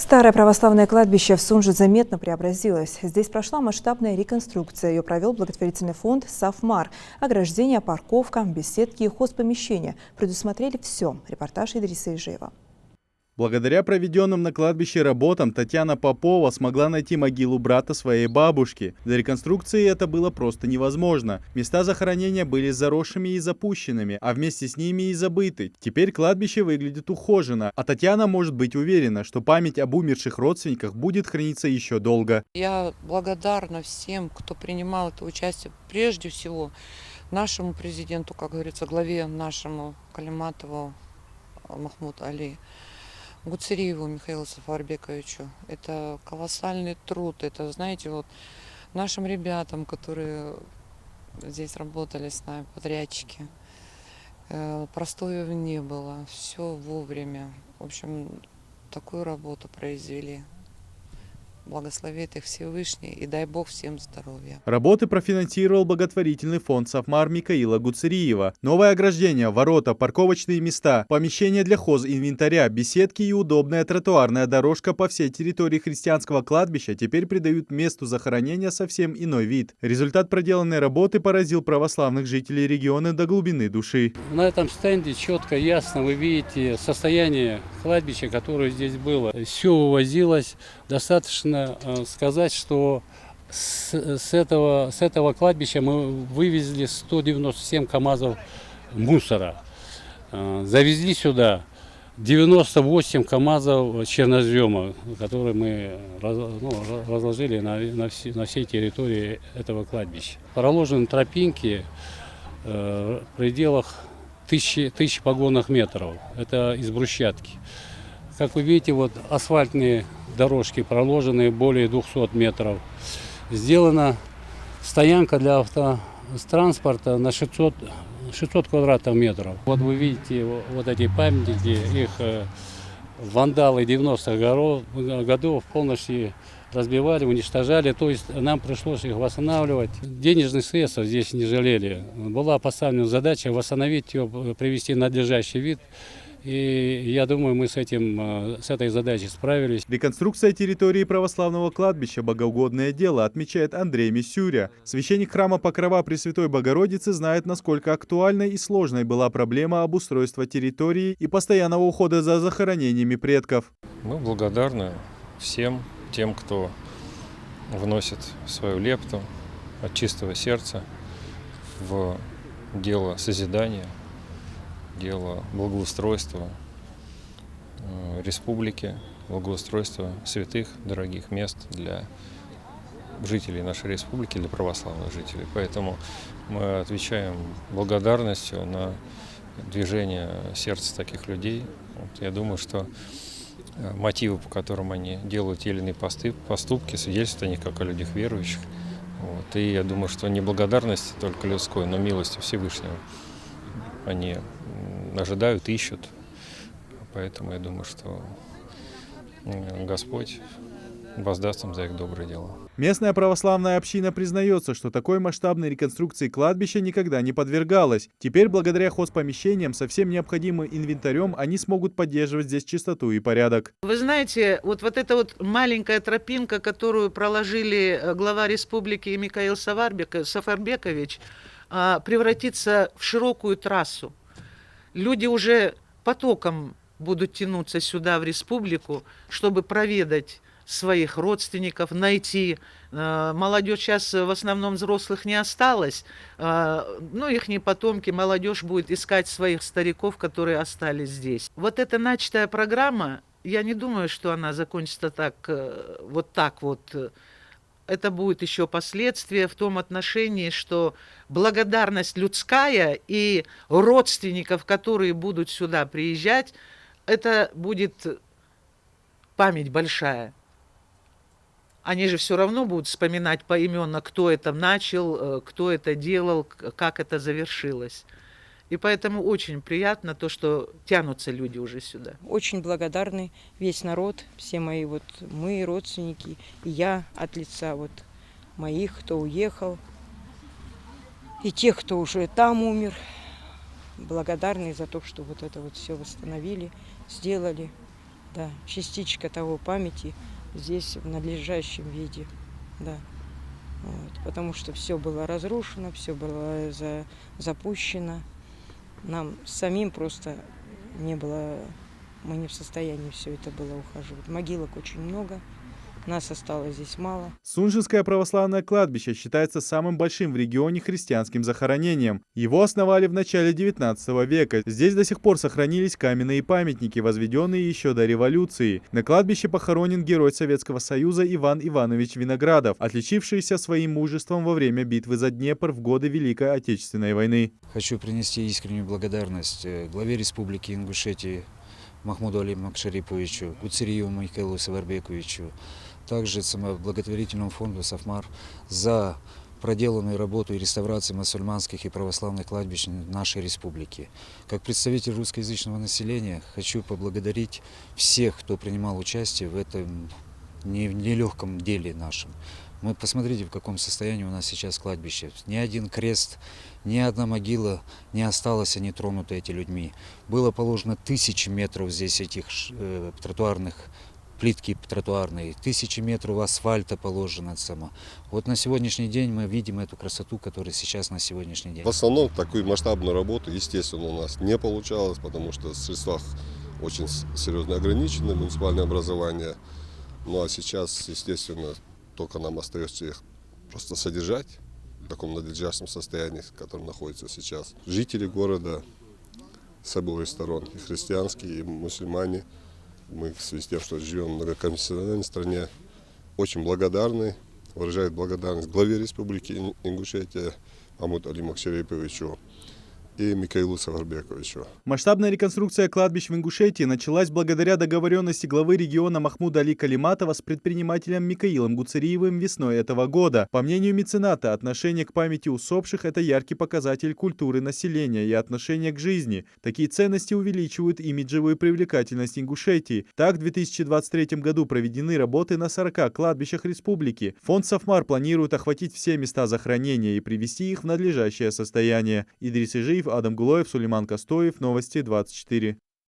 Старое православное кладбище в Сунже заметно преобразилось. Здесь прошла масштабная реконструкция. Ее провел благотворительный фонд «Сафмар». Ограждение, парковка, беседки и хозпомещения. Предусмотрели все. Репортаж Идриса Ижеева. Благодаря проведенным на кладбище работам Татьяна Попова смогла найти могилу брата своей бабушки. Для реконструкции это было просто невозможно. Места захоронения были заросшими и запущенными, а вместе с ними и забыты. Теперь кладбище выглядит ухоженно, а Татьяна может быть уверена, что память об умерших родственниках будет храниться еще долго. Я благодарна всем, кто принимал это участие. Прежде всего нашему президенту, как говорится, главе нашему Калиматову Махмуд Али, Гуцериеву Михаилу Сафарбековичу. Это колоссальный труд. Это, знаете, вот нашим ребятам, которые здесь работали с нами, подрядчики. Простоя не было. Все вовремя. В общем, такую работу произвели. Благословит их Всевышний и дай Бог всем здоровья. Работы профинансировал благотворительный фонд «Сафмар» Микаила Гуцериева. Новое ограждение, ворота, парковочные места, помещения для хозинвентаря, беседки и удобная тротуарная дорожка по всей территории христианского кладбища теперь придают месту захоронения совсем иной вид. Результат проделанной работы поразил православных жителей региона до глубины души. На этом стенде четко, ясно вы видите состояние кладбища, которое здесь было. Все вывозилось. Достаточно сказать, что с этого кладбища мы вывезли 197 КАМАЗов мусора. Завезли сюда 98 КАМАЗов чернозема, которые мы разложили на всей территории этого кладбища. Проложены тропинки в пределах тысячи погонных метров. Это из брусчатки. Как вы видите, вот асфальтные дорожки проложены более 200 метров. Сделана стоянка для автотранспорта на 600 квадратных метров. Вот вы видите вот эти памятники, их вандалы 90-х годов полностью разбивали, уничтожали. То есть нам пришлось их восстанавливать. Денежных средств здесь не жалели. Была поставлена задача восстановить ее, привести в надлежащий вид. И я думаю, мы с этой задачей справились. Реконструкция территории православного кладбища – богоугодное дело, отмечает Андрей Мисюря. Священник храма Покрова Пресвятой Богородицы знает, насколько актуальной и сложной была проблема обустройства территории и постоянного ухода за захоронениями предков. Мы благодарны всем тем, кто вносит свою лепту от чистого сердца в дело созидания, дело благоустройства республики, благоустройства святых, дорогих мест для жителей нашей республики, для православных жителей. Поэтому мы отвечаем благодарностью на движение сердца таких людей. Я думаю, что мотивы, по которым они делают те или иные поступки, свидетельствуют о них как о людях верующих. И я думаю, что не благодарность только людской, но милостью Всевышнего они ожидают, ищут. Поэтому я думаю, что Господь воздаст им за их доброе дело. Местная православная община признается, что такой масштабной реконструкции кладбища никогда не подвергалась. Теперь, благодаря хозпомещениям со всем необходимым инвентарем, они смогут поддерживать здесь чистоту и порядок. Вы знаете, вот эта вот маленькая тропинка, которую проложили глава республики Михаил Сафарбекович, превратится в широкую трассу. Люди уже потоком будут тянуться сюда, в республику, чтобы проведать своих родственников, найти. Молодежь сейчас в основном взрослых не осталось, но их потомки, молодежь будет искать своих стариков, которые остались здесь. Вот эта начатая программа, я не думаю, что она закончится вот так вот. Это будет еще последствия в том отношении, что благодарность людская и родственников, которые будут сюда приезжать, это будет память большая. Они же все равно будут вспоминать поименно, кто это начал, кто это делал, как это завершилось. И поэтому очень приятно то, что тянутся люди уже сюда. Очень благодарны весь народ, все мои мы родственники, и я от лица моих, кто уехал, и тех, кто уже там умер. Благодарны за то, что это все восстановили, сделали. да, частичка того памяти здесь в надлежащем виде, да. Вот, потому что все было разрушено, все было запущено. Нам самим просто не было, мы не в состоянии все это было ухаживать. Могилок очень много. Нас осталось здесь мало. Сунжинское православное кладбище считается самым большим в регионе христианским захоронением. Его основали в начале 19 века. Здесь до сих пор сохранились каменные памятники, возведенные еще до революции. На кладбище похоронен герой Советского Союза Иван Иванович Виноградов, отличившийся своим мужеством во время битвы за Днепр в годы Великой Отечественной войны. Хочу принести искреннюю благодарность главе Республики Ингушетии Махмуду Али Макшариповичу, Гуцериеву Михаилу Саварбековичу, также благотворительному фонду «Сафмар» за проделанную работу и реставрацию мусульманских и православных кладбищ нашей республики. Как представитель русскоязычного населения хочу поблагодарить всех, кто принимал участие в этом нелегком деле нашем. Мы посмотрите, в каком состоянии у нас сейчас кладбище. Ни один крест, ни одна могила не осталась нетронутой этими людьми. Было положено 1000 метров здесь этих тротуарных плитки тротуарные, 1000 метров асфальта положено само. Вот на сегодняшний день мы видим эту красоту, которая сейчас на сегодняшний день. В основном такую масштабную работу, естественно, у нас не получалось, потому что в средствах очень серьезно ограничены, муниципальное образование. Ну а сейчас, естественно, только нам остается их просто содержать в таком надлежащем состоянии, в котором находится сейчас. Жители города с обоих сторон, и христианские, и мусульмане, мы в связи с тем, что живем в многоконфессиональной стране, очень благодарны, выражают благодарность главе Республики Ингушетия Махмуду Али Макшариповичу и Михаилу Саварбековичу. Масштабная реконструкция кладбищ в Ингушетии началась благодаря договоренности главы региона Махмуда Али Калиматова с предпринимателем Микаилом Гуцериевым весной этого года. По мнению мецената, отношение к памяти усопших – это яркий показатель культуры населения и отношения к жизни. Такие ценности увеличивают имиджевую привлекательность Ингушетии. Так, в 2023 году проведены работы на 40 кладбищах республики. Фонд «Сафмар» планирует охватить все места захоронения и привести их в надлежащее состояние. Идрис Ижиев, Адам Гулоев, Сулейман Костоев. Новости 24.